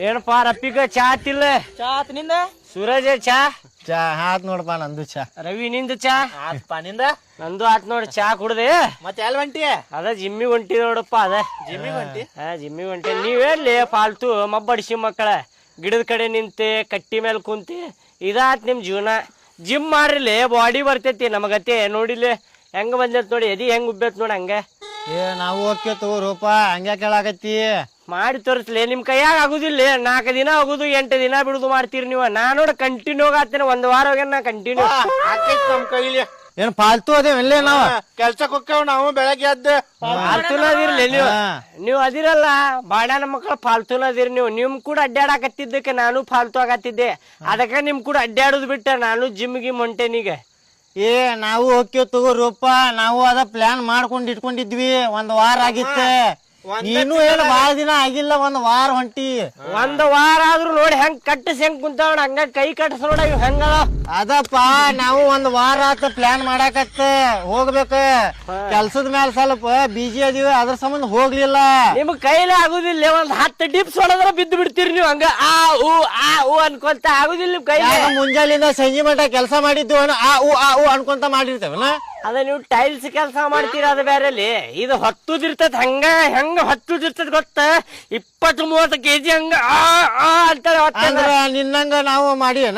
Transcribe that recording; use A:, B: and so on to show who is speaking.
A: ಏನಪ್ಪಾ ರಪ್ಪಿಗ ಚಾ ಆತಿಲ್ಲ?
B: ಚಾ ಆತ್ ನಿಂದ?
A: ಸೂರಜ್ ಚಾ
C: ಚಾ ಆತ್ ನೋಡಪ್ಪ ನಂದು ಚಾ.
A: ರವಿ ನಿಂದ ಚಾ
B: ಆತ್ಪ ನಿಂದ?
A: ನಂದು ಆತ್ ನೋಡಿ. ಚಾ ಕುಡ್ದೆ
B: ಮತ್ತೆ ಎಲ್ ಹೊಂಟಿ?
A: ಅದ ಜಿಮ್ಮಿಗೆ ಹೊಂಟಿ ನೋಡಪ್ಪ. ಅದ
B: ಜಿಮ್ಮಿಗೆ ಹೊಂಟಿ?
A: ಜಿಮ್ಮಿಗೆ ಹೊಂಟಿ. ನೀವೇನ್ಲಿ ಫಾಲ್ತು ಮಬ್ಬಡಿಸಿ ಮಕ್ಕಳ ಗಿಡದ ಕಡೆ ನಿಂತೆ ಕಟ್ಟಿ ಮೇಲೆ ಕುಂತಿ ಇದಾತ್ ನಿಮ್ ಜೀವನ. ಜಿಮ್ ಮಾಡ್ರಿಲಿ ಬಾಡಿ ಬರ್ತೈತಿ ನಮಗತ್ತೆ. ನೋಡಿಲಿ ಹೆಂಗ ಬಂದೈತ್ ನೋಡಿ, ಎದಿ ಹೆಂಗ್ ಉಬ್ಬೈತ್ ನೋಡಿ. ಹಂಗ
C: ನಾವು ಓಕೆ ತಗೋರೂಪ, ಹಂಗ್ಯಾ ಕೇಳಾಕತ್ತಿ?
A: ಮಾಡಿ ತೋರಿಸ್ಲಿ. ನಿಮ್ ಕೈಯಾಗ ಆಗುದಿಲ್ಲ. 4 ದಿನ ಆಗುದು 8 ದಿನ ಬಿಡುದು ಮಾಡ್ತೀರಿ ನೀವು. ನಾ ನೋಡ ಕಂಟಿನ್ಯೂ ಆಗತ್ತೇನೆ. 1 ವಾರ ಹೋಗ್ಯಾನ ನಾ ಕಂಟಿನ್ಯೂ.
B: ಆಕೈತಿ ನಮ್ ಕೈಲಿ.
C: ಏನ್ ಫಾಲ್ತು ಅದೇವಲ್ಲೇ ನಾವ?
B: ಕೆಲ್ಸಕ್ ಹೋಗ್ತೇವ್ ನಾವು ಬೆಳಗ್ಗೆ ಎದ್ದು.
A: ಫಾಲ್ತುನ ಅದಿರ್ಲಿ ನೀವು. ನೀವು ಅದಿರಲ್ಲ ಬಾಡ್ಯಾನ ಮಕ್ಕಳ ಫಾಲ್ತುನ ಅದಿರಿ ನೀವು. ನಿಮ್ ಕೂಡ ಅಡ್ಡಾಡಕತ್ತಿದ್ದಕ್ಕೆ ನಾನು ಫಾಲ್ತು ಆಗತ್ತಿದ್ದೆ. ಅದಕ್ಕ ನಿಮ್ ಕೂಡ ಅಡ್ಡಾಡುದು ಬಿಟ್ಟ ನಾನು ಜಿಮ್ ಗಿಮ್ ಹೊಂಟೇನೀಗ.
C: ನಾವು ಓಕೆ ತಗೋರೂಪ. ನಾವು ಅದ ಪ್ಲಾನ್ ಮಾಡ್ಕೊಂಡ್ ಇಟ್ಕೊಂಡಿದ್ವಿ. 1 ವಾರ ಆಗಿತ್ತ. ನೀನು ಏನು ಬಾಳ ದಿನ ಆಗಿಲ್ಲ, 1 ವಾರ ಹೊಂಟಿ.
A: 1 ವಾರ ಆದ್ರೂ ನೋಡಿ ಹೆಂಗ್ ಕಟ್ಟಿಸ್ ಹೆಂಗ್ ಕುಂತಾವ. ಹಂಗ ಕೈ ಕಟ್ಟಿಸ್ ನೋಡ ಇವ್ ಹೆಂಗದ.
C: ಅದಪ್ಪ ನಾವು 1 ವಾರ ಆತ ಪ್ಲಾನ್ ಮಾಡಾಕತ್ತ ಹೋಗ್ಬೇಕ. ಕೆಲ್ಸದ ಮ್ಯಾಲ ಸ್ವಲ್ಪ ಬಿಜಿ ಅದೀವಿ, ಅದ್ರ ಸಂಬಂಧ ಹೋಗ್ಲಿಲ್ಲ.
A: ನಿಮ್ ಕೈಲೇ ಆಗುದಿಲ್ಲ. 10 ಡಿಪ್ಸ್ ಹೊಡೆದ್ರ ಬಿದ್ದು ಬಿಡ್ತೀರಿ ನೀವು. ಹಂಗ ಆ ಊ ಅನ್ಕೊಂತ ಆಗುದಿಲ್ಲ ನಿಮ್ ಕೈ.
C: ಮುಂಜಾಲಿಂದ ಸಂಜೆ ಮಠ ಕೆಲಸ ಮಾಡಿದ್ವಿ, ಆ ಊ ಅನ್ಕೊಂತ ಮಾಡಿರ್ತೇವನ.
A: ಅದ ನೀವು ಟೈಲ್ಸ್ ಕೆಲಸ ಮಾಡ್ತೀರ, ಅದು ಬೇರೆಲಿ. ಇದು ಹೊತ್ತುದಿರ್ತದ. ಹೆಂಗ ಹೊತ್ತುದಿರ್ತದ ಗೊತ್ತ? 20-30 kg ಹಂಗ ಅಂತಾರೆ.
C: ಅಂದ್ರ ನಿನ್ನಂಗ ನಾವು ಮಾಡಿಯೇನ?